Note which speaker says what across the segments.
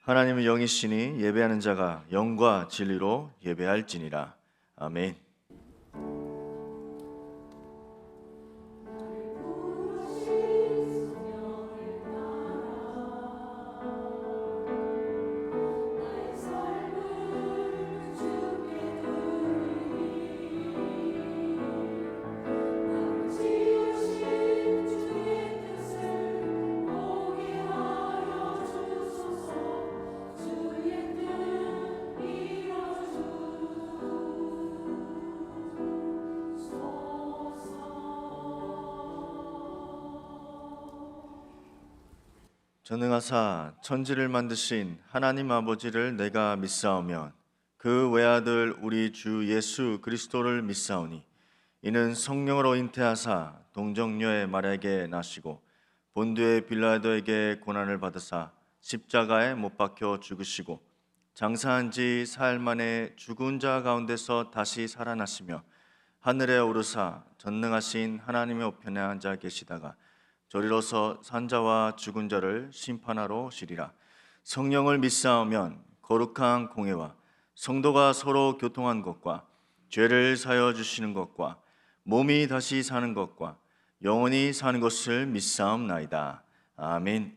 Speaker 1: 하나님은 영이시니 예배하는 자가 영과 진리로 예배할지니라. 아멘. 전능하사 천지를 만드신 하나님 아버지를 내가 믿사오며 그 외아들 우리 주 예수 그리스도를 믿사오니 이는 성령으로 잉태하사 동정녀의 마리아에게 나시고 본두의 빌라도에게 고난을 받으사 십자가에 못 박혀 죽으시고 장사한 지 사흘 만에 죽은 자 가운데서 다시 살아나시며 하늘에 오르사 전능하신 하나님의 우편에 앉아 계시다가 저리로서 산자와 죽은 자를 심판하러 오시리라. 성령을 믿사오면 거룩한 공회와 성도가 서로 교통한 것과 죄를 사여 주시는 것과 몸이 다시 사는 것과 영원히 사는 것을 믿사옵나이다. 아멘.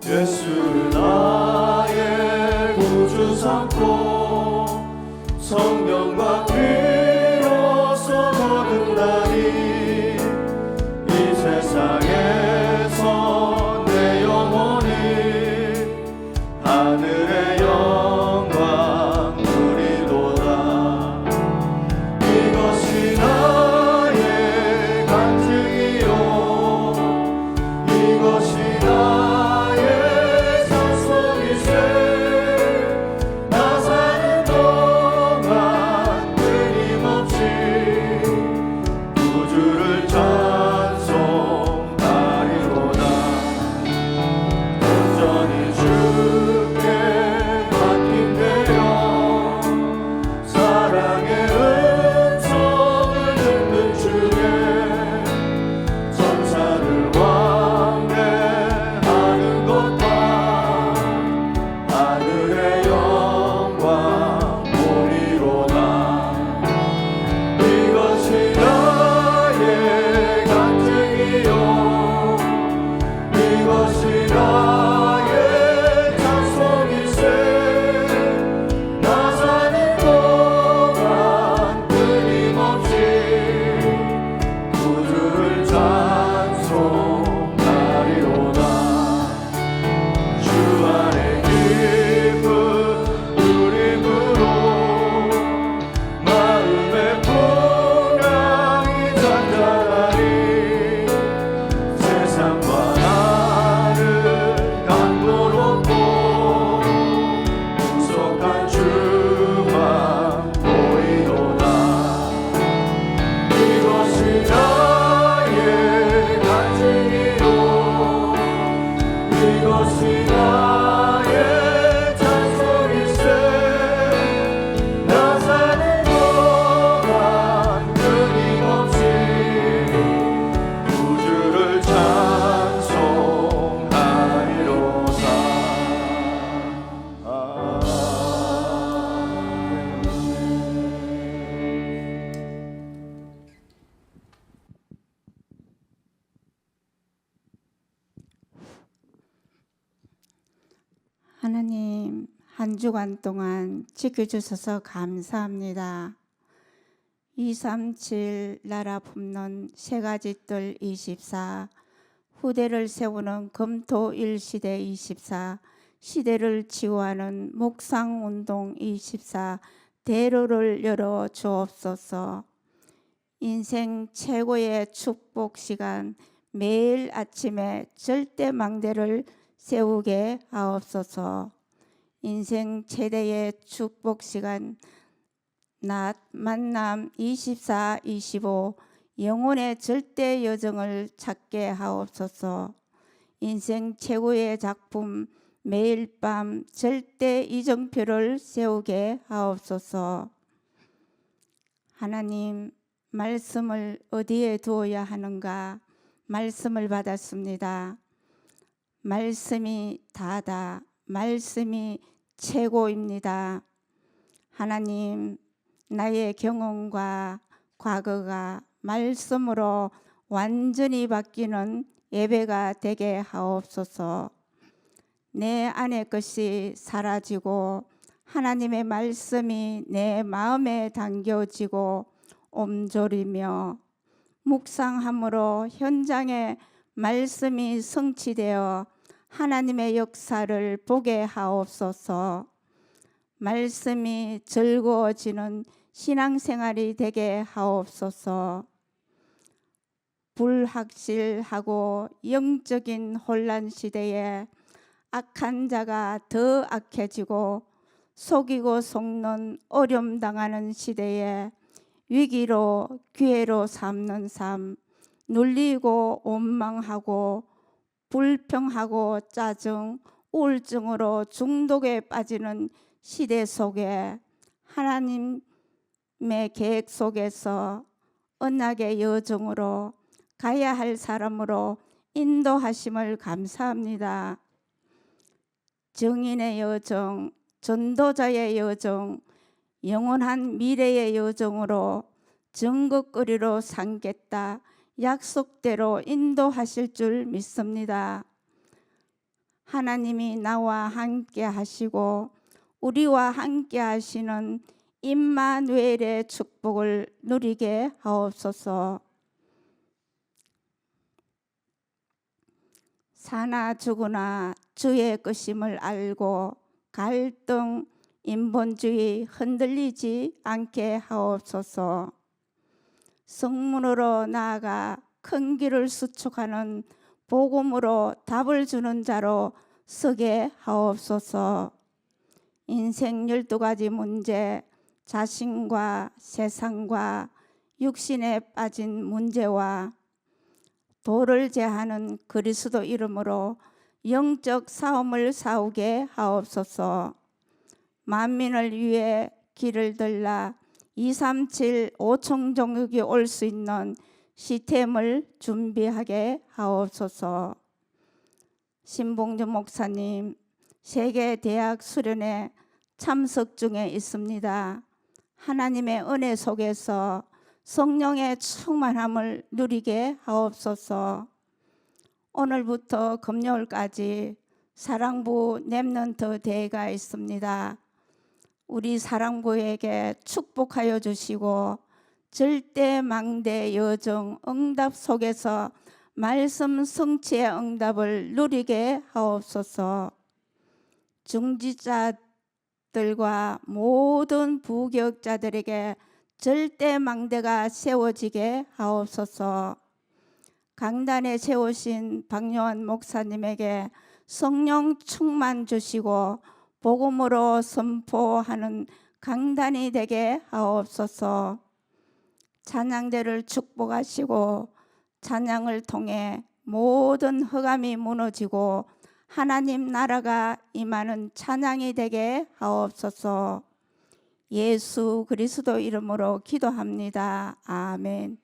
Speaker 2: 예수를 나의 구주 삼고 성령과 피로써 거듭나니 이 세상에서 내 영혼이 하늘의 영광 누리도다. 이것이 나의 간증이요 이것이 나의 찬송이세. 나 사는 동안 끊임없이 구주를 찬송하리로다. 온전히 주께 맡긴대요 사랑의 음성을 듣는 주에 천사를 왕래하는 것과 하늘의 영광 보리로다. 이것이 나의 간증이요 이것이 나의 찬송이세. 나 사는 동안 끊임없이 구주를 찬송하리로다. 주 안에 깊은 누림으로 마음의 풍랑이 잔잔하니 세상과 나를 강도롭고 구속한 주만 보이도다. 이것이 나의 간증이요 이것이 나의 찬송이세. 나 사는 동안 끊임없이 구주를 찬송하리로다.
Speaker 3: 하나님, 한 주간 동안 지켜주셔서 감사합니다. 237 나라 품는 세 가지 뜰 24, 후대를 세우는 금토일 시대 24, 시대를 치유하는 묵상운동 24, 대로를 열어 주옵소서. 인생 최고의 축복 시간, 매일 아침에 절대 망대를 세우게 하옵소서. 인생 최대의 축복 시간, 낮 만남 24, 25, 영혼의 절대 여정을 찾게 하옵소서. 인생 최고의 작품, 매일 밤 절대 이정표를 세우게 하옵소서. 하나님, 말씀을 어디에 두어야 하는가 말씀을 받았습니다. 말씀이 다다. 말씀이 최고입니다. 하나님, 나의 경험과 과거가 말씀으로 완전히 바뀌는 예배가 되게 하옵소서. 내 안의 것이 사라지고 하나님의 말씀이 내 마음에 담겨지고 옴졸이며 묵상함으로 현장에 말씀이 성취되어 하나님의 역사를 보게 하옵소서. 말씀이 즐거워지는 신앙생활이 되게 하옵소서. 불확실하고 영적인 혼란 시대에 악한 자가 더 악해지고 속이고 속는 어려움 당하는 시대에 위기로 기회로 삼는 삶, 눌리고 원망하고 불평하고 짜증, 우울증으로 중독에 빠지는 시대 속에 하나님의 계획 속에서 언약의 여정으로 가야 할 사람으로 인도하심을 감사합니다. 정인의 여정, 전도자의 여정, 영원한 미래의 여정으로 정극거리로 삼겠다 약속대로 인도하실 줄 믿습니다. 하나님이 나와 함께 하시고 우리와 함께 하시는 임마누엘의 축복을 누리게 하옵소서. 사나 죽으나 주의 것임을 알고 갈등, 인본주의 흔들리지 않게 하옵소서. 성문으로 나아가 큰 길을 수축하는 복음으로 답을 주는 자로 서게 하옵소서. 인생 12가지 문제, 자신과 세상과 육신에 빠진 문제와 도를 제하는 그리스도 이름으로 영적 싸움을 싸우게 하옵소서. 만민을 위해 길을 들라 237 5총 종족이 올 수 있는 시스템을 준비하게 하옵소서. 신봉주 목사님, 세계 대학 수련회 참석 중에 있습니다. 하나님의 은혜 속에서 성령의 충만함을 누리게 하옵소서. 오늘부터 금요일까지 사랑부 렘넌트 대회가 있습니다. 우리 사랑부에게 축복하여 주시고 절대 망대 여정 응답 속에서 말씀 성취의 응답을 누리게 하옵소서. 중지자들과 모든 부교육자들에게 절대 망대가 세워지게 하옵소서. 강단에 세우신 박요한 목사님에게 성령 충만 주시고 복음으로 선포하는 강단이 되게 하옵소서. 찬양대를 축복하시고 찬양을 통해 모든 흑암이 무너지고 하나님 나라가 임하는 찬양이 되게 하옵소서. 예수 그리스도 이름으로 기도합니다. 아멘.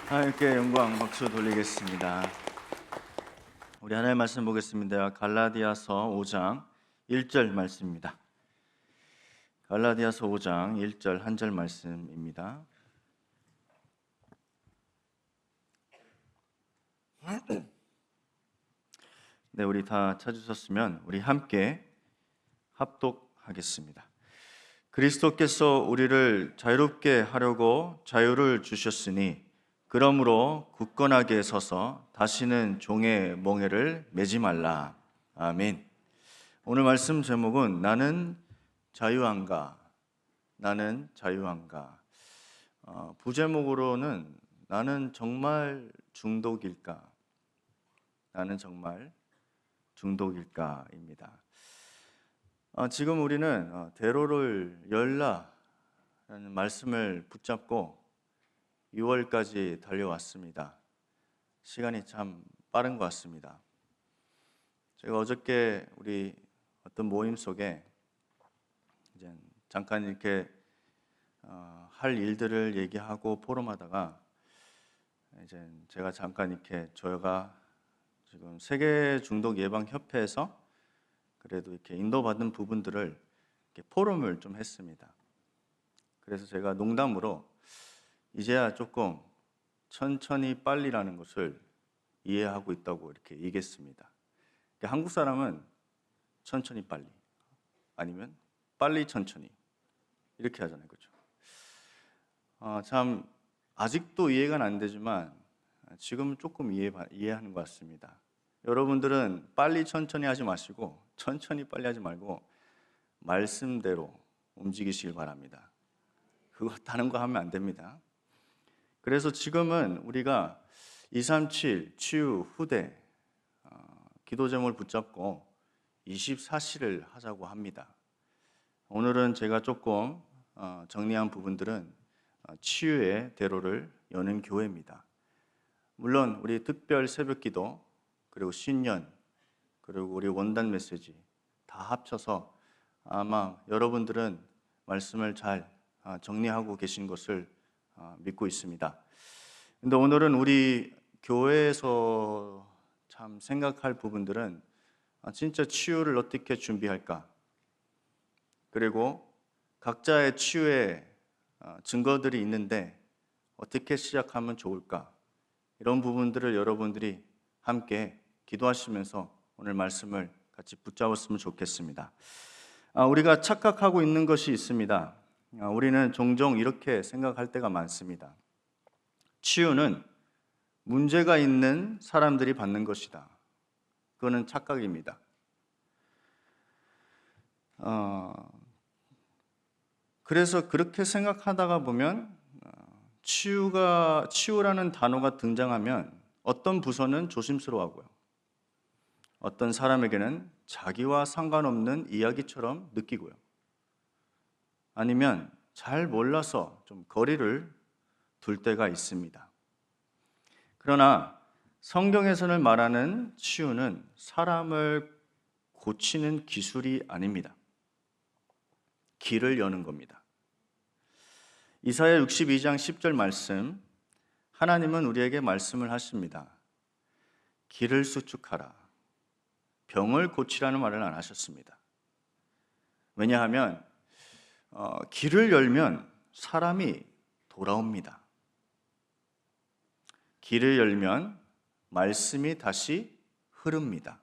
Speaker 1: 하나님께 영광 박수 돌리겠습니다. 우리 하나님의 말씀 보겠습니다. 갈라디아서 5장 1절 말씀입니다. 갈라디아서 5장 1절 한 절 말씀입니다. 네, 우리 다 찾으셨으면 우리 함께 합독하겠습니다. 그리스도께서 우리를 자유롭게 하려고 자유를 주셨으니 그러므로 굳건하게 서서 다시는 종의 멍에를 매지 말라. 아멘. 오늘 말씀 제목은 나는 자유한가? 나는 자유한가? 부제목으로는 나는 정말 중독일까? 나는 정말 중독일까입니다. 지금 우리는 대로를 열라라는 말씀을 붙잡고 6월까지 달려왔습니다. 시간이 참 빠른 것 같습니다. 제가 어저께 우리 어떤 모임 속에 이제 잠깐 이렇게 할 일들을 얘기하고 포럼하다가 이제 제가 잠깐 이렇게 저희가 지금 세계 중독 예방 협회에서 그래도 이렇게 인도받은 부분들을 이렇게 포럼을 좀 했습니다. 그래서 제가 농담으로 이제야 조금 천천히 빨리라는 것을 이해하고 있다고 이렇게 얘기했습니다. 그러니까 한국 사람은 천천히 빨리 아니면 빨리 천천히 이렇게 하잖아요, 그렇죠? 참 아직도 이해가 안 되지만 지금은 조금 이해하는 것 같습니다. 여러분들은 빨리 천천히 하지 마시고 천천히 빨리 하지 말고 말씀대로 움직이시길 바랍니다. 그거 다른 거 하면 안 됩니다. 그래서 지금은 우리가 237 치유 후대 기도 제목을 붙잡고 24시를 하자고 합니다. 오늘은 제가 조금 정리한 부분들은 치유의 대로를 여는 교회입니다. 물론 우리 특별 새벽기도 그리고 신년 그리고 우리 원단 메시지 다 합쳐서 아마 여러분들은 말씀을 잘 정리하고 계신 것을 믿고 있습니다. 근데 오늘은 우리 교회에서 참 생각할 부분들은 진짜 치유를 어떻게 준비할까? 그리고 각자의 치유의 증거들이 있는데 어떻게 시작하면 좋을까? 이런 부분들을 여러분들이 함께 기도하시면서 오늘 말씀을 같이 붙잡았으면 좋겠습니다. 우리가 착각하고 있는 것이 있습니다. 우리는 종종 이렇게 생각할 때가 많습니다. 치유는 문제가 있는 사람들이 받는 것이다. 그거는 착각입니다. 그래서 그렇게 생각하다가 보면 치유라는 단어가 등장하면 어떤 부서는 조심스러워하고요. 어떤 사람에게는 자기와 상관없는 이야기처럼 느끼고요. 아니면 잘 몰라서 좀 거리를 둘 때가 있습니다. 그러나 성경에서는 말하는 치유는 사람을 고치는 기술이 아닙니다. 길을 여는 겁니다. 이사야 62장 10절 말씀, 하나님은 우리에게 말씀을 하십니다. 길을 수축하라. 병을 고치라는 말을 안 하셨습니다. 왜냐하면 길을 열면 사람이 돌아옵니다. 길을 열면 말씀이 다시 흐릅니다.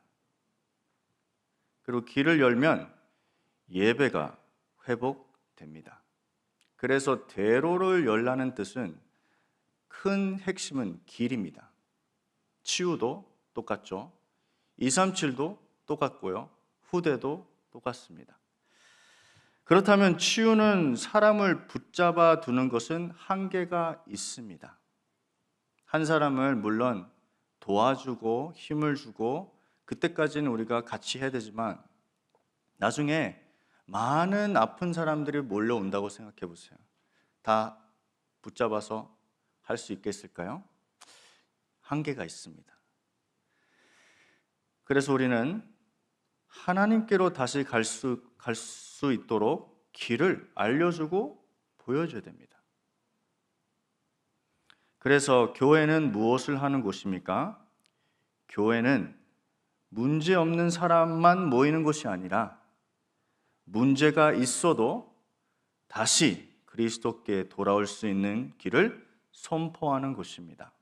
Speaker 1: 그리고 길을 열면 예배가 회복됩니다. 그래서 대로를 열라는 뜻은 큰 핵심은 길입니다. 치유도 똑같죠. 237도 똑같고요. 후대도 똑같습니다. 그렇다면 치유는 사람을 붙잡아 두는 것은 한계가 있습니다. 한 사람을 물론 도와주고 힘을 주고 그때까지는 우리가 같이 해야 되지만 나중에 많은 아픈 사람들이 몰려온다고 생각해 보세요. 다 붙잡아서 할 수 있겠을까요? 한계가 있습니다. 그래서 우리는 하나님께로 다시 갈 수 있도록 길을 알려주고 보여줘야 됩니다. 그래서 교회는 무엇을 하는 곳입니까? 교회는 문제 없는 사람만 모이는 곳이 아니라 문제가 있어도 다시 그리스도께 돌아올 수 있는 길을 선포하는 곳입니다.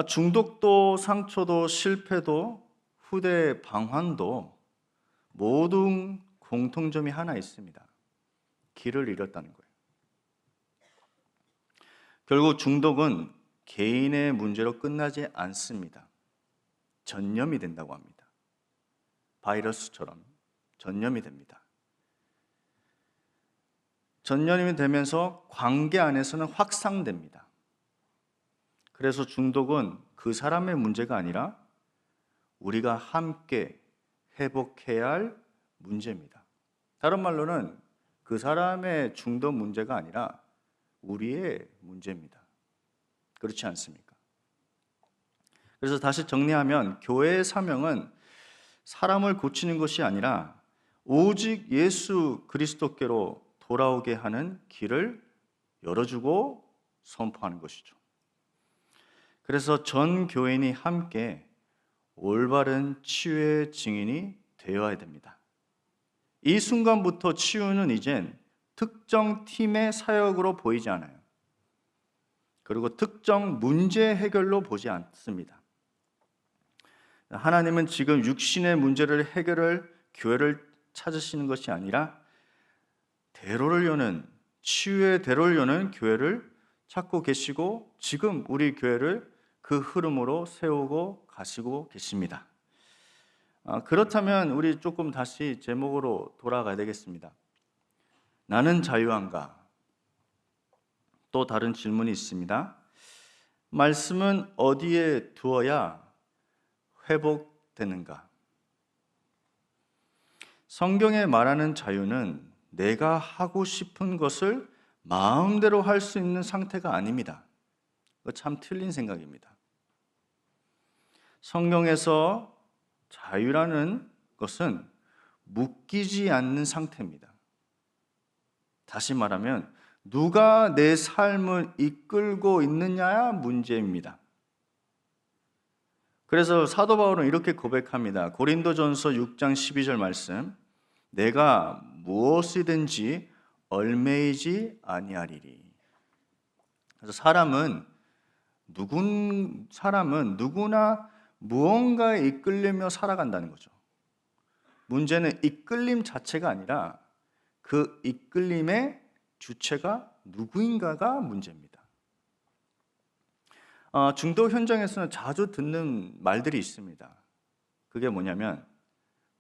Speaker 1: 중독도 상처도 실패도 후대 방황도 모든 공통점이 하나 있습니다. 길을 잃었다는 거예요. 결국 중독은 개인의 문제로 끝나지 않습니다. 전염이 된다고 합니다. 바이러스처럼 전염이 됩니다. 전염이 되면서 관계 안에서는 확산됩니다. 그래서 중독은 그 사람의 문제가 아니라 우리가 함께 회복해야 할 문제입니다. 다른 말로는 그 사람의 중독 문제가 아니라 우리의 문제입니다. 그렇지 않습니까? 그래서 다시 정리하면 교회의 사명은 사람을 고치는 것이 아니라 오직 예수 그리스도께로 돌아오게 하는 길을 열어주고 선포하는 것이죠. 그래서 전 교인이 함께 올바른 치유의 증인이 되어야 됩니다. 이 순간부터 치유는 이젠 특정 팀의 사역으로 보이지 않아요. 그리고 특정 문제 해결로 보지 않습니다. 하나님은 지금 육신의 문제를 해결할 교회를 찾으시는 것이 아니라 대로를 여는, 치유의 대로를 여는 교회를 찾고 계시고 지금 우리 교회를 그 흐름으로 세우고 가시고 계십니다. 그렇다면 우리 조금 다시 제목으로 돌아가야 되겠습니다. 나는 자유한가? 또 다른 질문이 있습니다. 말씀은 어디에 두어야 회복되는가? 성경에 말하는 자유는 내가 하고 싶은 것을 마음대로 할 수 있는 상태가 아닙니다. 그거 참 틀린 생각입니다. 성경에서 자유라는 것은 묶이지 않는 상태입니다. 다시 말하면 누가 내 삶을 이끌고 있느냐야 문제입니다. 그래서 사도 바울은 이렇게 고백합니다. 고린도전서 6장 12절 말씀. 내가 무엇이든지 얽매이지 아니하리리. 그래서 사람은 누구나 무언가에 이끌리며 살아간다는 거죠. 문제는 이끌림 자체가 아니라 그 이끌림의 주체가 누구인가가 문제입니다. 중독 현장에서는 자주 듣는 말들이 있습니다. 그게 뭐냐면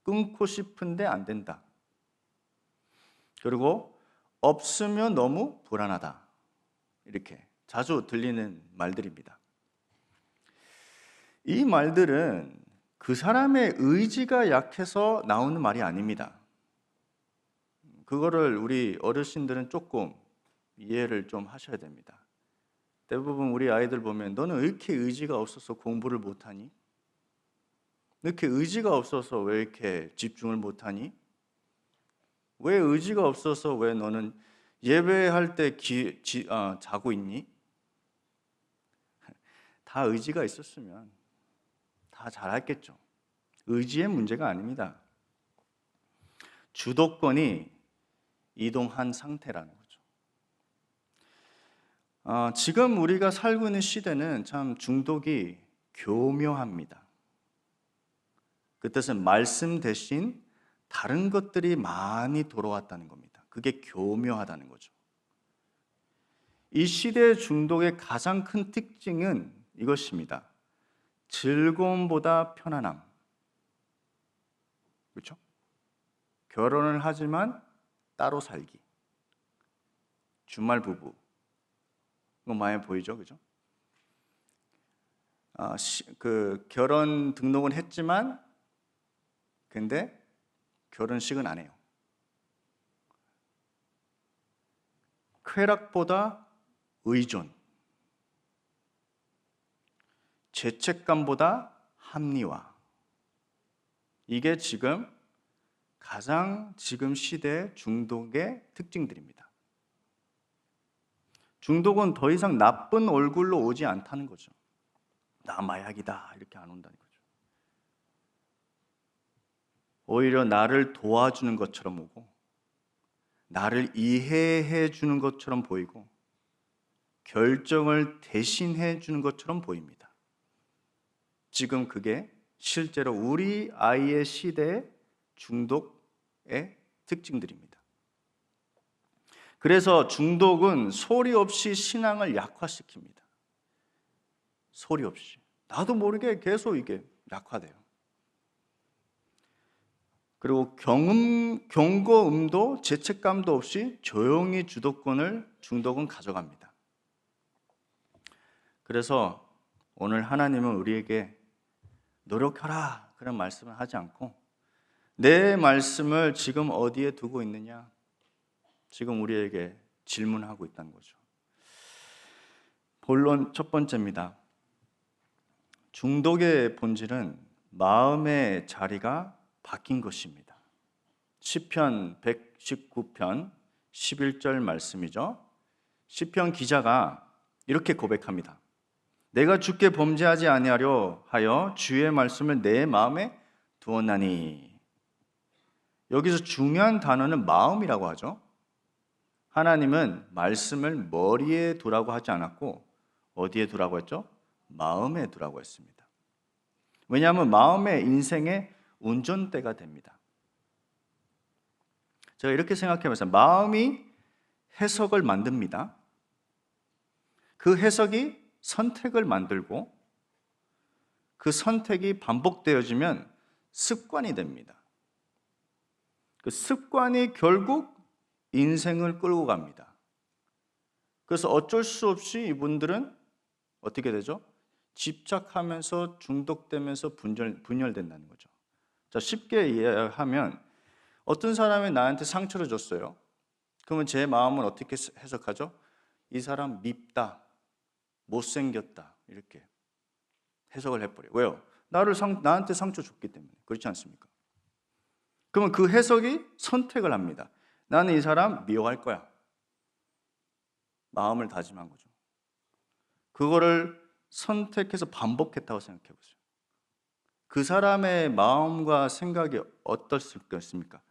Speaker 1: 끊고 싶은데 안 된다. 그리고 없으면 너무 불안하다. 이렇게 자주 들리는 말들입니다. 이 말들은 그 사람의 의지가 약해서 나오는 말이 아닙니다. 그거를 우리 어르신들은 조금 이해를 좀 하셔야 됩니다. 대부분 우리 아이들 보면 너는 왜 이렇게 의지가 없어서 공부를 못하니? 이렇게 의지가 없어서 왜 이렇게 집중을 못하니? 왜 의지가 없어서 왜 너는 예배할 때 자고 있니? 다 의지가 있었으면 다 잘했겠죠. 의지의 문제가 아닙니다. 주도권이 이동한 상태라는 거죠. 지금 우리가 살고 있는 시대는 참 중독이 교묘합니다. 그 뜻은 말씀 대신 다른 것들이 많이 들어왔다는 겁니다. 그게 교묘하다는 거죠. 이 시대의 중독의 가장 큰 특징은 이것입니다. 즐거움보다 편안함. 그렇죠? 결혼을 하지만 따로 살기. 주말 부부. 이거 많이 보이죠? 그죠? 결혼 등록은 했지만 근데 결혼식은 안 해요. 쾌락보다 의존. 죄책감보다 합리화. 이게 지금 가장 지금 시대 중독의 특징들입니다.
Speaker 2: 중독은 더 이상 나쁜 얼굴로 오지 않다는 거죠. 나 마약이다 이렇게 안 온다는 거죠. 오히려 나를 도와주는 것처럼 오고 나를 이해해 주는 것처럼 보이고 결정을 대신해 주는 것처럼 보입니다. 지금 그게 실제로 우리 아이의 시대의 중독의 특징들입니다. 그래서 중독은 소리 없이 신앙을 약화시킵니다. 소리 없이. 나도 모르게 계속 이게 약화돼요. 그리고 경고음도 죄책감도 없이 조용히 주도권을 중독은 가져갑니다. 그래서 오늘 하나님은 우리에게 노력하라 그런 말씀을 하지 않고 내 말씀을 지금 어디에 두고 있느냐 지금 우리에게 질문하고 있다는 거죠. 본론 첫 번째입니다. 중독의 본질은 마음의 자리가 바뀐 것입니다. 시편 119편 11절 말씀이죠. 시편 기자가 이렇게 고백합니다. 내가 주께 범죄하지 아니하려 하여 주의 말씀을 내 마음에 두었나니. 여기서 중요한 단어는 마음이라고 하죠. 하나님은 말씀을 머리에 두라고 하지 않았고 어디에 두라고 했죠? 마음에 두라고 했습니다. 왜냐하면 마음의 인생의 운전대가 됩니다. 제가 이렇게 생각해봤어요. 마음이 해석을 만듭니다. 그 해석이 선택을 만들고 그 선택이 반복되어지면 습관이 됩니다. 그 습관이 결국 인생을 끌고 갑니다. 그래서 어쩔 수 없이 이분들은 어떻게 되죠? 집착하면서 중독되면서 분열된다는 거죠. 자, 쉽게 이해하면 어떤 사람이 나한테 상처를 줬어요. 그러면 제 마음은 어떻게 해석하죠? 이 사람 밉다, 못생겼다 이렇게 해석을 해버려요. 왜요? 나한테 상처 줬기 때문에. 그렇지 않습니까? 그러면 그 해석이 선택을 합니다. 나는 이 사람 미워할 거야. 마음을 다짐한 거죠. 그거를 선택해서 반복했다고 생각해 보세요. 그 사람의 마음과 생각이 어떻습니까?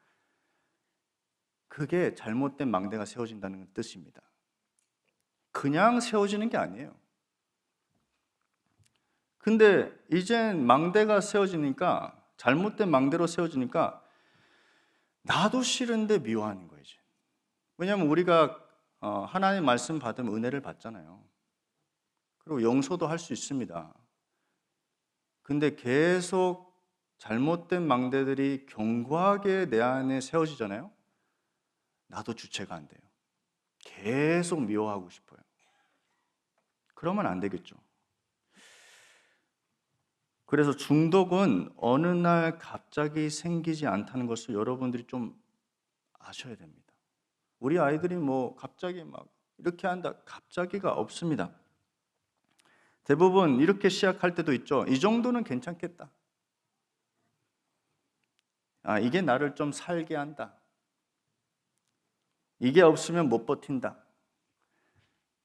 Speaker 2: 그게 잘못된 망대가 세워진다는 뜻입니다. 그냥 세워지는 게 아니에요. 근데 이젠 망대가 세워지니까, 잘못된 망대로 세워지니까 나도 싫은데 미워하는 거예요. 이제. 왜냐하면 우리가 하나님 말씀 받으면 은혜를 받잖아요. 그리고 용서도 할 수 있습니다. 근데 계속 잘못된 망대들이 견고하게 내 안에 세워지잖아요. 나도 주체가 안 돼요. 계속 미워하고 싶어요. 그러면 안 되겠죠. 그래서 중독은 어느 날 갑자기 생기지 않다는 것을 여러분들이 좀 아셔야 됩니다. 우리 아이들이 뭐 갑자기 막 이렇게 한다, 갑자기가 없습니다. 대부분 이렇게 시작할 때도 있죠. 이 정도는 괜찮겠다. 이게 나를 좀 살게 한다. 이게 없으면 못 버틴다.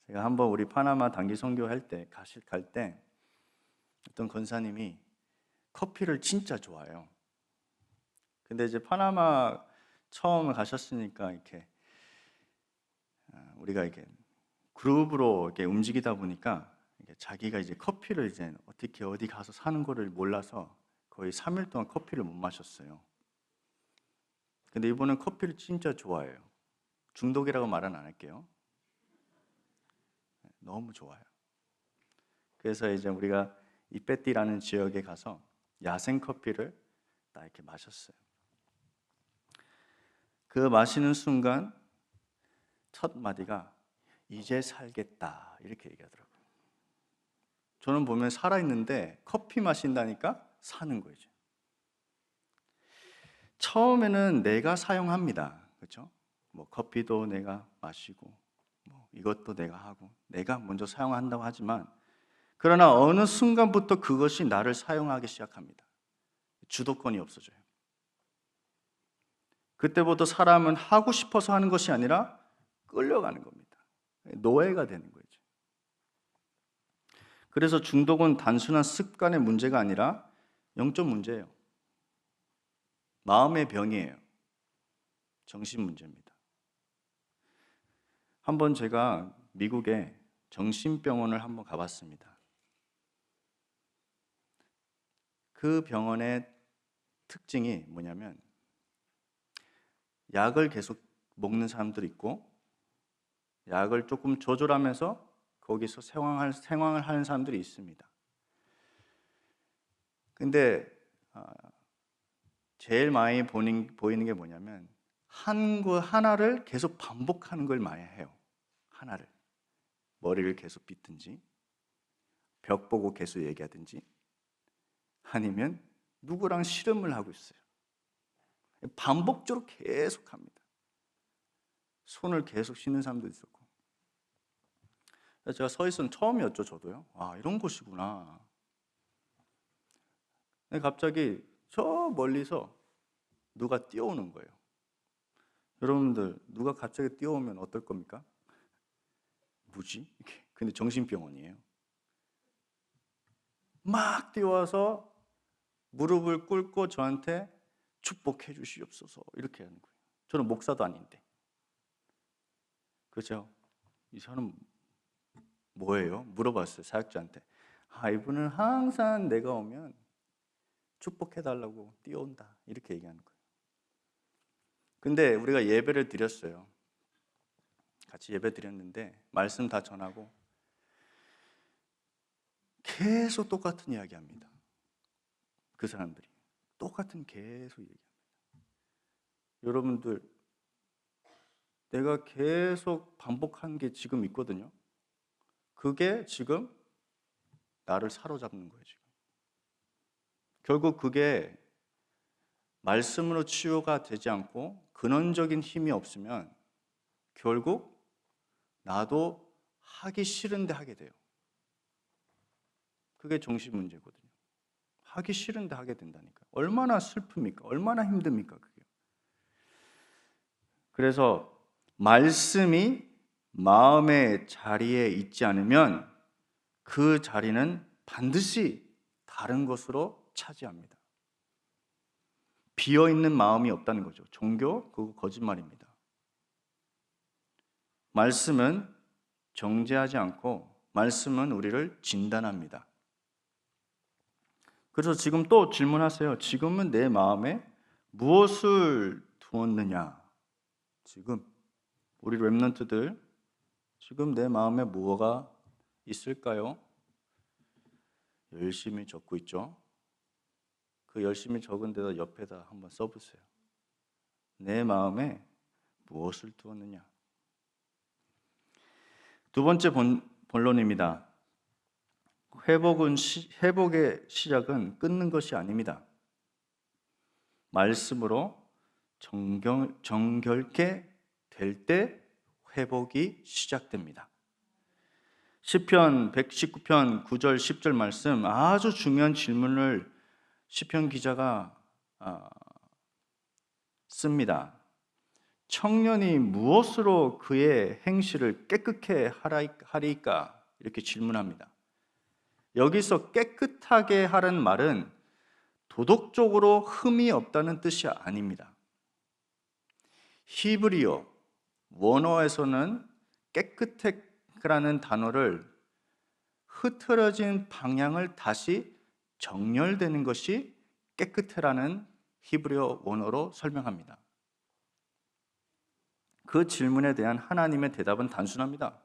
Speaker 2: 제가 한번 우리 파나마 단기 선교할 때 갈 때 어떤 권사님이 커피를 진짜 좋아해요. 근데 이제 파나마 처음 가셨으니까 이렇게 우리가 이렇게 그룹으로 이렇게 움직이다 보니까 자기가 이제 커피를 이제 어떻게 어디 가서 사는 거를 몰라서 거의 3일 동안 커피를 못 마셨어요. 근데 이분은 커피를 진짜 좋아해요. 중독이라고 말은 안 할게요. 너무 좋아요. 그래서 이제 우리가 이페띠라는 지역에 가서 야생 커피를 딱 이렇게 마셨어요. 그 마시는 순간 첫 마디가 이제 살겠다 이렇게 얘기하더라고요. 저는 보면 살아있는데 커피 마신다니까 사는 거죠. 처음에는 내가 사용합니다. 그렇죠? 뭐 커피도 내가 마시고 뭐 이것도 내가 하고 내가 먼저 사용한다고 하지만 그러나 어느 순간부터 그것이 나를 사용하기 시작합니다. 주도권이 없어져요. 그때부터 사람은 하고 싶어서 하는 것이 아니라 끌려가는 겁니다. 노예가 되는 거죠. 그래서 중독은 단순한 습관의 문제가 아니라 영적 문제예요. 마음의 병이에요. 정신 문제입니다. 한번 제가 미국에 정신병원을 한번 가봤습니다. 그 병원의 특징이 뭐냐면 약을 계속 먹는 사람들이 있고 약을 조금 조절하면서 거기서 생활을 하는 사람들이 있습니다. 근데 제일 많이 보이는 게 뭐냐면 하나를 계속 반복하는 걸 많이 해요. 하나를. 머리를 계속 빗든지 벽 보고 계속 얘기하든지 아니면 누구랑 씨름을 하고 있어요. 반복적으로 계속 합니다. 손을 계속 씻는 사람도 있었고. 제가 서 있은 처음이었죠, 저도요. 아, 이런 곳이구나. 근데 갑자기 저 멀리서 누가 뛰어오는 거예요. 여러분들, 누가 갑자기 뛰어오면 어떨 겁니까? 뭐지? 근데 정신병원이에요. 막 뛰어와서 무릎을 꿇고 저한테 축복해 주시옵소서 이렇게 하는 거예요. 저는 목사도 아닌데. 그렇죠? 이 사람 뭐예요? 물어봤어요, 사역자한테. 이분은 항상 내가 오면 축복해 달라고 뛰어온다 이렇게 얘기하는 거예요. 근데 우리가 예배를 드렸어요. 같이 예배 드렸는데 말씀 다 전하고 계속 똑같은 이야기 합니다. 그 사람들이 똑같은 계속 얘기합니다. 여러분들, 내가 계속 반복한 게 지금 있거든요. 그게 지금 나를 사로잡는 거예요, 지금. 결국 그게 말씀으로 치유가 되지 않고 근원적인 힘이 없으면 결국 나도 하기 싫은데 하게 돼요. 그게 정신 문제거든요. 하기 싫은데 하게 된다니까. 얼마나 슬픕니까? 얼마나 힘듭니까? 그게. 그래서 말씀이 마음의 자리에 있지 않으면 그 자리는 반드시 다른 것으로 차지합니다. 비어있는 마음이 없다는 거죠. 종교, 그거 거짓말입니다. 말씀은 정죄하지 않고 말씀은 우리를 진단합니다. 그래서 지금 또 질문하세요. 지금은 내 마음에 무엇을 두었느냐? 지금 우리 렘넌트들 지금 내 마음에 무엇가 있을까요? 열심히 적고 있죠. 그 열심히 적은 데다 옆에다 한번 써보세요. 내 마음에 무엇을 두었느냐? 두 번째 본론입니다. 회복의 시작은 끊는 것이 아닙니다. 말씀으로 정결케 될 때 회복이 시작됩니다. 시편 119편 9절 10절 말씀, 아주 중요한 질문을 시편 기자가 씁니다. 청년이 무엇으로 그의 행실을 깨끗게 하리까? 이렇게 질문합니다. 여기서 깨끗하게 하라는 말은 도덕적으로 흠이 없다는 뜻이 아닙니다. 히브리어 원어에서는 깨끗하라는 단어를 흐트러진 방향을 다시 정렬되는 것이 깨끗해라는 히브리어 원어로 설명합니다. 그 질문에 대한 하나님의 대답은 단순합니다.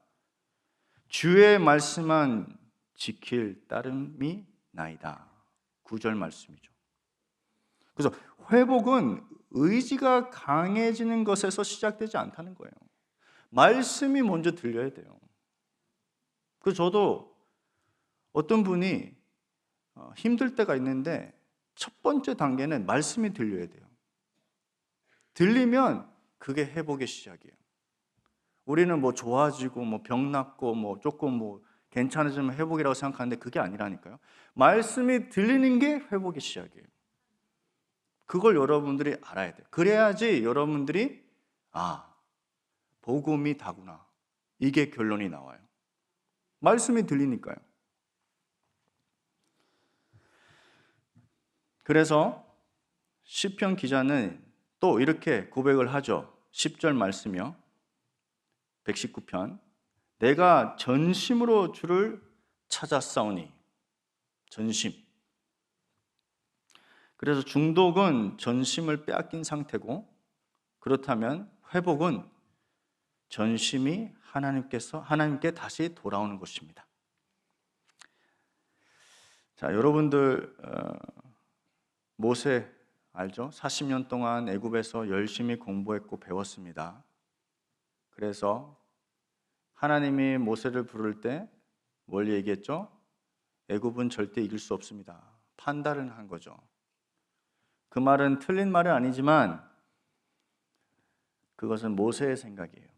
Speaker 2: 주의 말씀만 지킬 따름이 나이다. 9절 말씀이죠. 그래서 회복은 의지가 강해지는 것에서 시작되지 않다는 거예요. 말씀이 먼저 들려야 돼요. 그래서 저도 어떤 분이 힘들 때가 있는데 첫 번째 단계는 말씀이 들려야 돼요. 들리면 그게 회복의 시작이에요. 우리는 뭐 좋아지고 뭐 병 낫고 뭐 조금 뭐 괜찮아지면 회복이라고 생각하는데 그게 아니라니까요. 말씀이 들리는 게 회복의 시작이에요. 그걸 여러분들이 알아야 돼요. 그래야지 여러분들이 복음이 다구나. 이게 결론이 나와요. 말씀이 들리니까요. 그래서 시편 기자는 또 이렇게 고백을 하죠. 10절 말씀이요. 119편. 내가 전심으로 주를 찾았사오니. 전심. 그래서 중독은 전심을 빼앗긴 상태고, 그렇다면 회복은 전심이 하나님께 다시 돌아오는 것입니다. 자, 여러분들 모세 알죠? 40년 동안 애굽에서 열심히 공부했고 배웠습니다. 그래서 하나님이 모세를 부를 때 뭘 얘기했죠? 애굽은 절대 이길 수 없습니다. 판단을 한 거죠. 그 말은 틀린 말은 아니지만 그것은 모세의 생각이에요.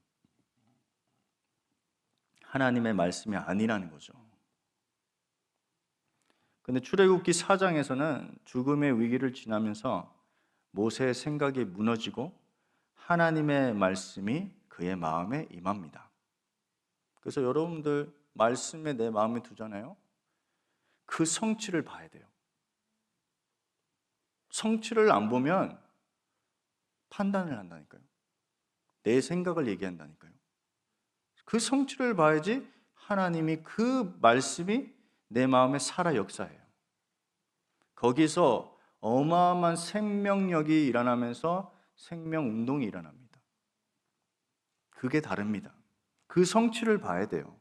Speaker 2: 하나님의 말씀이 아니라는 거죠. 근데 출애굽기 4장에서는 죽음의 위기를 지나면서 모세의 생각이 무너지고 하나님의 말씀이 그의 마음에 임합니다. 그래서 여러분들 말씀에 내 마음에 두잖아요. 그 성취를 봐야 돼요. 성취를 안 보면 판단을 한다니까요. 내 생각을 얘기한다니까요. 그 성취를 봐야지 하나님이 그 말씀이 내 마음에 살아 역사해요. 거기서 어마어마한 생명력이 일어나면서 생명운동이 일어납니다. 그게 다릅니다. 그 성취를 봐야 돼요.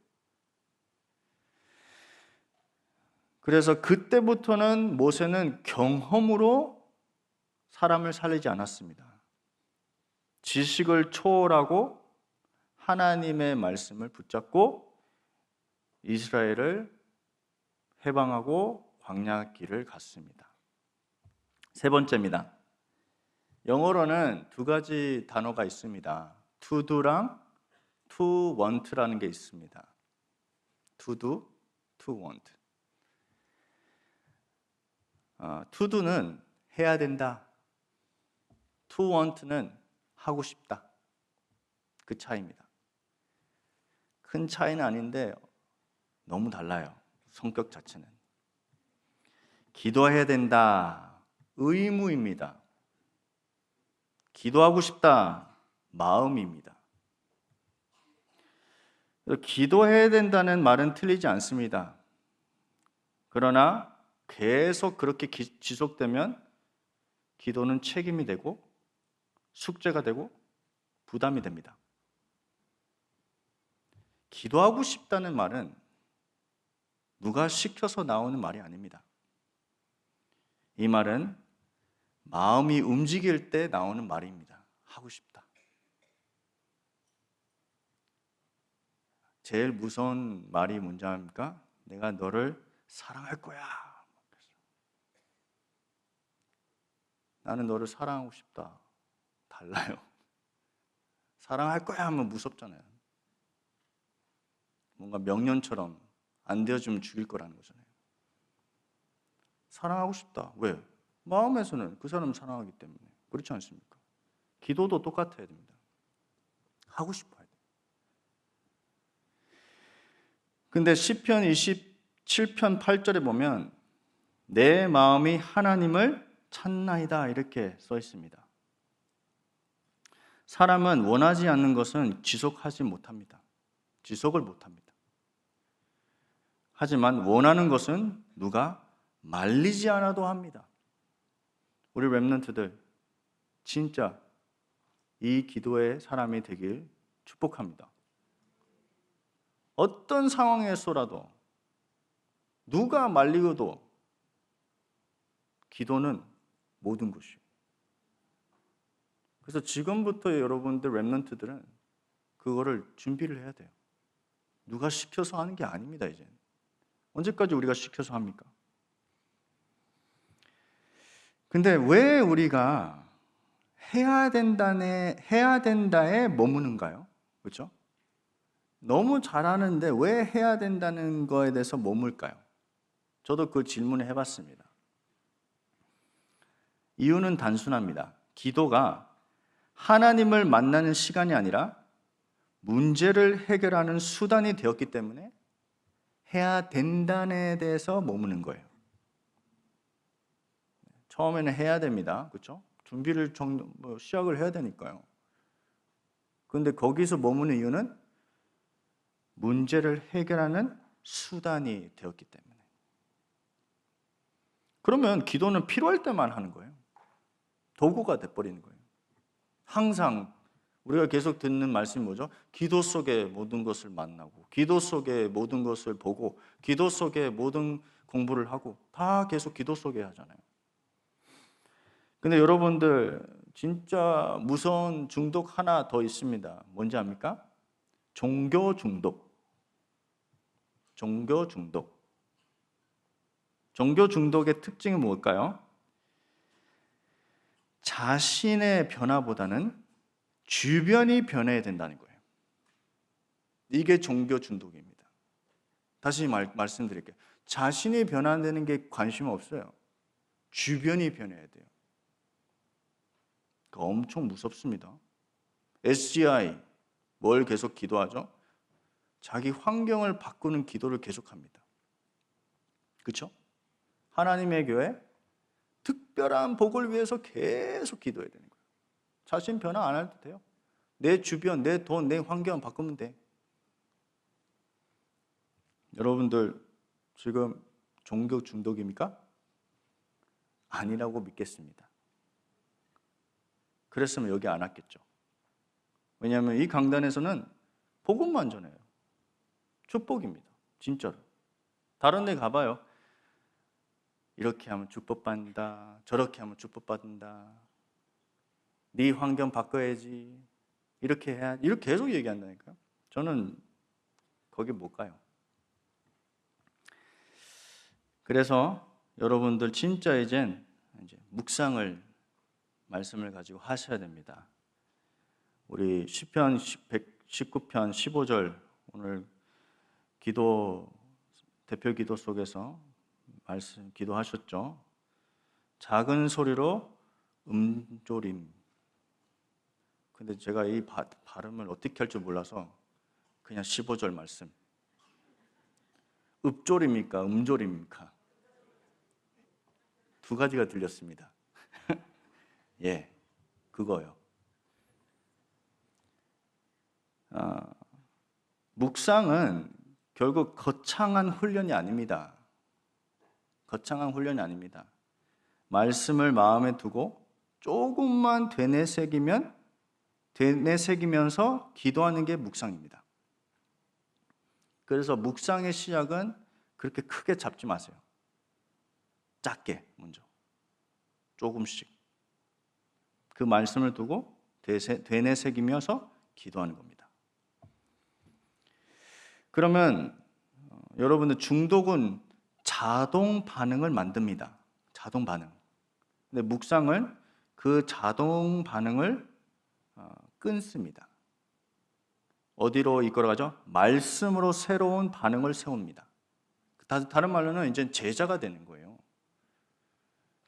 Speaker 2: 그래서 그때부터는 모세는 경험으로 사람을 살리지 않았습니다. 지식을 초월하고 하나님의 말씀을 붙잡고 이스라엘을 해방하고 광야 길을 갔습니다. 세 번째입니다. 영어로는 두 가지 단어가 있습니다. to do랑 to want라는 게 있습니다. to do, to want. to do는 해야 된다. to want는 하고 싶다. 그 차이입니다. 큰 차이는 아닌데 너무 달라요. 성격 자체는. 기도해야 된다. 의무입니다. 기도하고 싶다. 마음입니다. 기도해야 된다는 말은 틀리지 않습니다. 그러나 계속 그렇게 지속되면 기도는 책임이 되고 숙제가 되고 부담이 됩니다. 기도하고 싶다는 말은 누가 시켜서 나오는 말이 아닙니다. 이 말은 마음이 움직일 때 나오는 말입니다. 하고 싶다. 제일 무서운 말이 뭔지 압니까? 내가 너를 사랑할 거야. 나는 너를 사랑하고 싶다. 달라요. 사랑할 거야 하면 무섭잖아요. 뭔가 명령처럼 안 되어주면 죽일 거라는 거잖아요. 사랑하고 싶다. 왜? 마음에서는 그 사람을 사랑하기 때문에. 그렇지 않습니까? 기도도 똑같아야 됩니다. 하고 싶어야 돼요. 근데 시편 27편 8절에 보면 내 마음이 하나님을 찾나이다 이렇게 써 있습니다. 사람은 원하지 않는 것은 지속하지 못합니다. 지속을 못합니다. 하지만 원하는 것은 누가 말리지 않아도 합니다. 우리 렘넌트들 진짜 이 기도의 사람이 되길 축복합니다. 어떤 상황에서라도 누가 말리고도 기도는 모든 것이에요. 그래서 지금부터 여러분들 렘넌트들은 그거를 준비를 해야 돼요. 누가 시켜서 하는 게 아닙니다. 이제 언제까지 우리가 시켜서 합니까? 근데 왜 우리가 해야 된다에 머무는가요? 그렇죠? 너무 잘하는데 왜 해야 된다는 거에 대해서 머물까요? 저도 그 질문을 해봤습니다. 이유는 단순합니다. 기도가 하나님을 만나는 시간이 아니라 문제를 해결하는 수단이 되었기 때문에 해야 된다에 대해서 머무는 거예요. 처음에는 해야 됩니다. 그렇죠? 준비를 시작을 해야 되니까요. 그런데 거기서 머무는 이유는 문제를 해결하는 수단이 되었기 때문에. 그러면 기도는 필요할 때만 하는 거예요. 도구가 돼버리는 거예요. 항상 우리가 계속 듣는 말씀이 뭐죠? 기도 속에 모든 것을 만나고, 기도 속에 모든 것을 보고, 기도 속에 모든 공부를 하고, 다 계속 기도 속에 하잖아요. 근데 여러분들 진짜 무서운 중독 하나 더 있습니다. 뭔지 압니까? 종교 중독. 종교 중독. 종교 중독의 특징이 뭘까요? 자신의 변화보다는 주변이 변해야 된다는 거예요. 이게 종교 중독입니다. 다시 말씀드릴게요. 자신이 변화되는 게 관심 없어요. 주변이 변해야 돼요. 엄청 무섭습니다. SGI 뭘 계속 기도하죠? 자기 환경을 바꾸는 기도를 계속합니다. 그렇죠? 하나님의 교회 특별한 복을 위해서 계속 기도해야 되는 거예요. 자신 변화 안 해도 돼요. 내 주변, 내 돈, 내 환경 바꾸면 돼. 여러분들 지금 종교 중독입니까? 아니라고 믿겠습니다. 그랬으면 여기 안 왔겠죠. 왜냐하면 이 강단에서는 복음만 전해요. 축복입니다. 진짜로. 다른 데 가봐요. 이렇게 하면 축복받는다. 저렇게 하면 축복받는다. 네 환경 바꿔야지. 이렇게 해야, 이렇게 계속 얘기한다니까요. 저는 거기 못 가요. 그래서 여러분들 진짜 이제 묵상을 말씀을 가지고 하셔야 됩니다. 우리 시편 119편 15절 오늘 기도 대표 기도 속에서 말씀 기도하셨죠. 작은 소리로 음조림. 근데 제가 이 발음을 어떻게 할 줄 몰라서 그냥 15절 말씀. 읍조림입니까? 음조림입니까? 두 가지가 들렸습니다. 예, 그거요. 묵상은 결국 거창한 훈련이 아닙니다. 거창한 훈련이 아닙니다. 말씀을 마음에 두고 조금만 되새기면서 기도하는 게 묵상입니다. 그래서 묵상의 시작은 그렇게 크게 잡지 마세요. 작게 먼저 조금씩 그 말씀을 두고 되새기면서 기도하는 겁니다. 그러면 여러분들 중독은 자동 반응을 만듭니다. 자동 반응. 근데 묵상은 그 자동 반응을 끊습니다. 어디로 이끌어가죠? 말씀으로 새로운 반응을 세웁니다. 다른 말로는 이제 제자가 되는 거예요.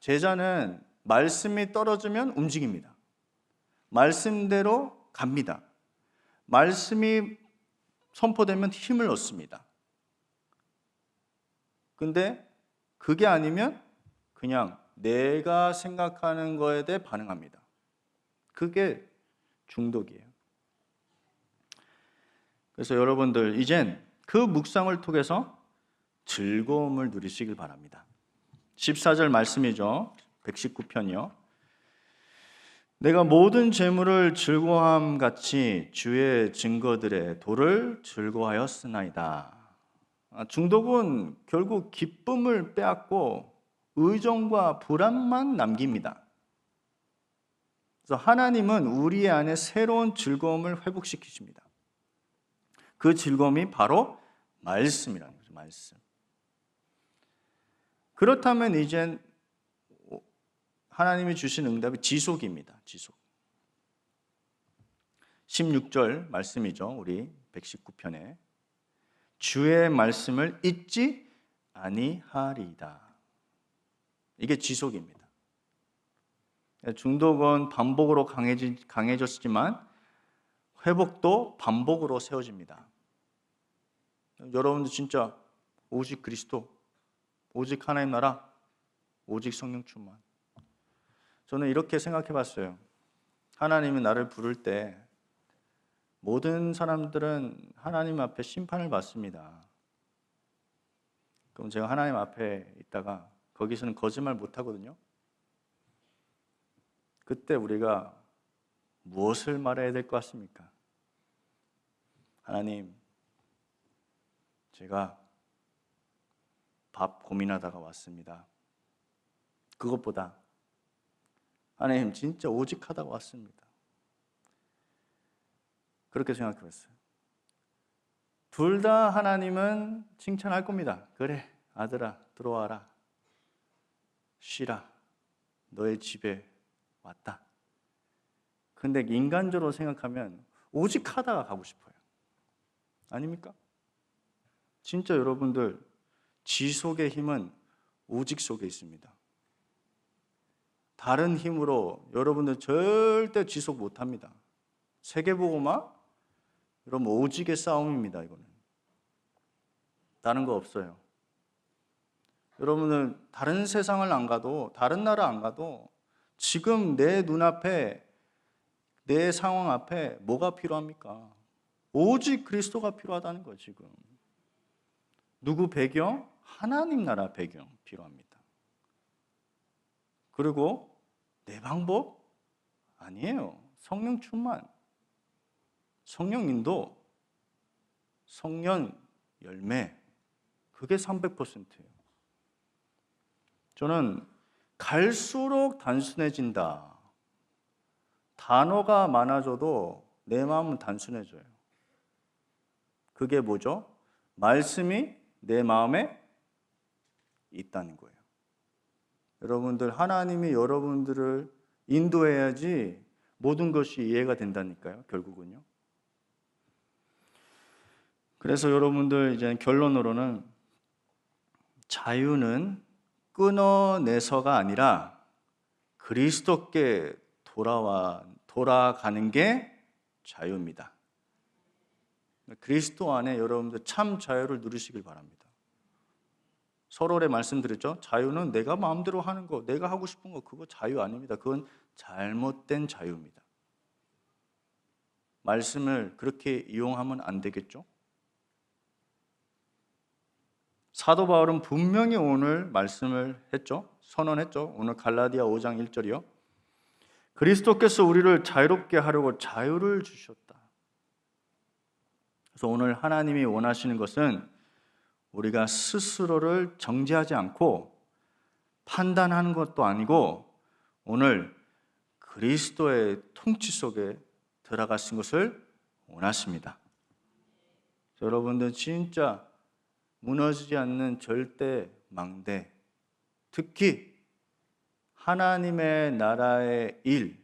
Speaker 2: 제자는 말씀이 떨어지면 움직입니다. 말씀대로 갑니다. 말씀이 선포되면 힘을 얻습니다. 근데 그게 아니면 그냥 내가 생각하는 거에 대해 반응합니다. 그게 중독이에요. 그래서 여러분들 이젠 그 묵상을 통해서 즐거움을 누리시길 바랍니다. 14절 말씀이죠. 119편이요. 내가 모든 재물을 즐거워함 같이 주의 증거들의 도를 즐거워하였으나이다. 중독은 결국 기쁨을 빼앗고 의존과 불안만 남깁니다. 그래서 하나님은 우리 안에 새로운 즐거움을 회복시키십니다. 그 즐거움이 바로 말씀이라는 거죠. 말씀. 그렇다면 이젠 하나님이 주신 응답이 지속입니다. 지속. 16절 말씀이죠. 우리 119편에 주의 말씀을 잊지 아니하리이다. 이게 지속입니다. 중독은 반복으로 강해졌지만 회복도 반복으로 세워집니다. 여러분들 진짜 오직 그리스도, 오직 하나님 나라, 오직 성령 충만. 저는 이렇게 생각해 봤어요. 하나님이 나를 부를 때 모든 사람들은 하나님 앞에 심판을 받습니다. 그럼 제가 하나님 앞에 있다가 거기서는 거짓말 못 하거든요. 그때 우리가 무엇을 말해야 될 것 같습니까? 하나님, 제가 밥 고민하다가 왔습니다. 그것보다 하나님 진짜 오직하다가 왔습니다. 그렇게 생각해봤어요. 둘 다 하나님은 칭찬할 겁니다. 그래, 아들아, 들어와라. 쉬라. 너의 집에 왔다. 근데 인간적으로 생각하면 오직하다가 가고 싶어요. 아닙니까? 진짜 여러분들, 지속의 힘은 오직 속에 있습니다. 다른 힘으로 여러분들 절대 지속 못합니다. 세계복음화? 여러분 오직의 싸움입니다. 이거는 다른 거 없어요. 여러분은 다른 세상을 안 가도, 다른 나라 안 가도 지금 내 눈앞에, 내 상황 앞에 뭐가 필요합니까? 오직 그리스도가 필요하다는 거예요. 지금 누구 배경? 하나님 나라 배경 필요합니다. 그리고 내 방법? 아니에요. 성령 충만, 성령 인도, 성령 열매, 그게 300%예요. 저는 갈수록 단순해진다. 단어가 많아져도 내 마음은 단순해져요. 그게 뭐죠? 말씀이 내 마음에 있다는 거예요. 여러분들, 하나님이 여러분들을 인도해야지 모든 것이 이해가 된다니까요. 결국은요. 그래서 여러분들 이제 결론으로는 자유는 끊어내서가 아니라 그리스도께 돌아가는 게 자유입니다. 그리스도 안에 여러분들 참 자유를 누리시길 바랍니다. 서론에 말씀드렸죠. 자유는 내가 마음대로 하는 거, 내가 하고 싶은 거, 그거 자유 아닙니다. 그건 잘못된 자유입니다. 말씀을 그렇게 이용하면 안 되겠죠? 사도 바울은 분명히 오늘 말씀을 했죠. 선언했죠. 오늘 갈라디아 5장 1절이요. 그리스도께서 우리를 자유롭게 하려고 자유를 주셨다. 그래서 오늘 하나님이 원하시는 것은 우리가 스스로를 정죄하지 않고 판단하는 것도 아니고 오늘 그리스도의 통치 속에 들어가신 것을 원하십니다. 여러분들 진짜 무너지지 않는 절대 망대, 특히 하나님의 나라의 일,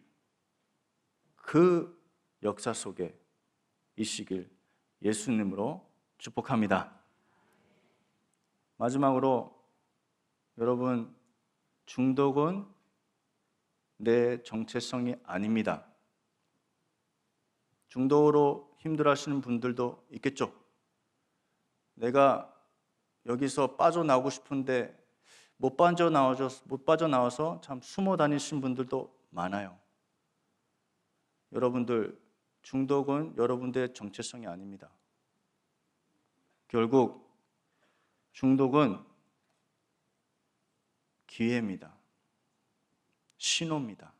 Speaker 2: 그 역사 속에 있으길 예수님으로 축복합니다. 마지막으로 여러분, 중독은 내 정체성이 아닙니다. 중독으로 힘들어하시는 분들도 있겠죠. 내가 여기서 빠져나오고 싶은데 못 빠져나와서 참 숨어 다니시는 분들도 많아요. 여러분들, 중독은 여러분들의 정체성이 아닙니다. 결국 중독은 기회입니다. 신호입니다.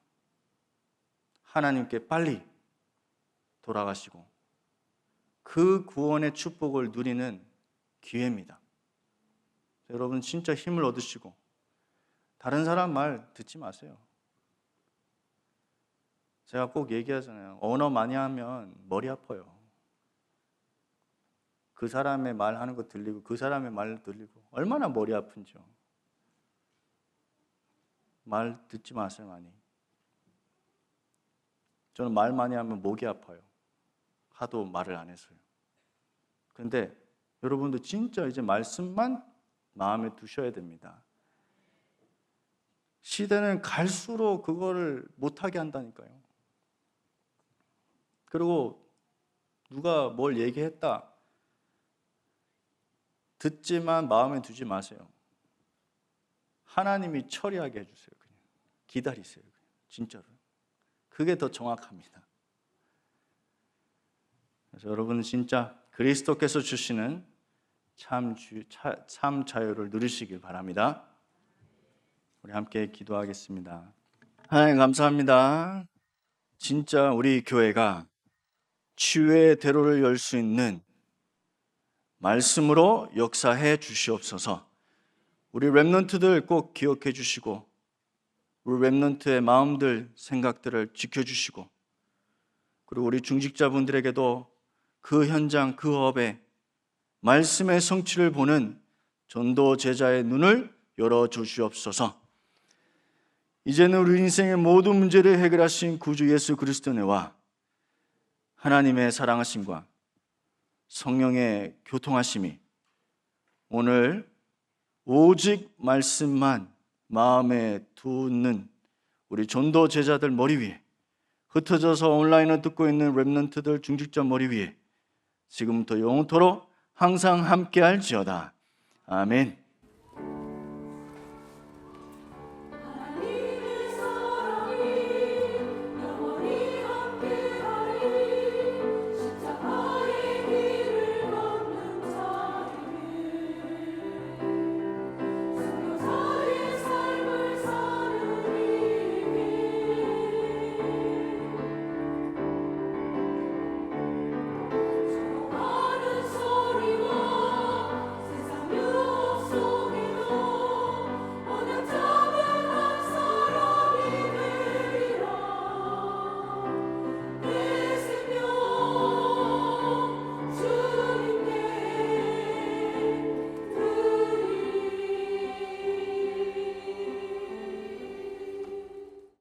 Speaker 2: 하나님께 빨리 돌아가시고 그 구원의 축복을 누리는 기회입니다. 여러분 진짜 힘을 얻으시고 다른 사람 말 듣지 마세요. 제가 꼭 얘기하잖아요. 언어 많이 하면 머리 아파요. 그 사람의 말하는 거 들리고 그 사람의 말 들리고 얼마나 머리 아픈지요. 말 듣지 마세요. 많이. 저는 말 많이 하면 목이 아파요. 하도 말을 안 해서요. 근데 여러분도 진짜 이제 말씀만 마음에 두셔야 됩니다. 시대는 갈수록 그거를 못하게 한다니까요. 그리고 누가 뭘 얘기했다. 듣지만 마음에 두지 마세요. 하나님이 처리하게 해주세요. 그냥 기다리세요. 진짜로. 그게 더 정확합니다. 그래서 여러분 진짜 그리스도께서 주시는 참 자유를 누리시길 바랍니다. 우리 함께 기도하겠습니다. 하나님 감사합니다. 진짜 우리 교회가 치유의 대로를 열 수 있는 말씀으로 역사해 주시옵소서. 우리 렘넌트들 꼭 기억해 주시고 우리 렘넌트의 마음들, 생각들을 지켜주시고 그리고 우리 중직자분들에게도 그 현장, 그 업에 말씀의 성취를 보는 전도 제자의 눈을 열어주시옵소서. 이제는 우리 인생의 모든 문제를 해결하신 구주 예수 그리스도의 은혜와 하나님의 사랑하심과 성령의 교통하심이 오늘 오직 말씀만 마음에 두는 우리 전도 제자들 머리 위에, 흩어져서 온라인을 듣고 있는 렘넌트들 중직자 머리 위에 지금부터 영원토록 항상 함께 할지어다. 아멘.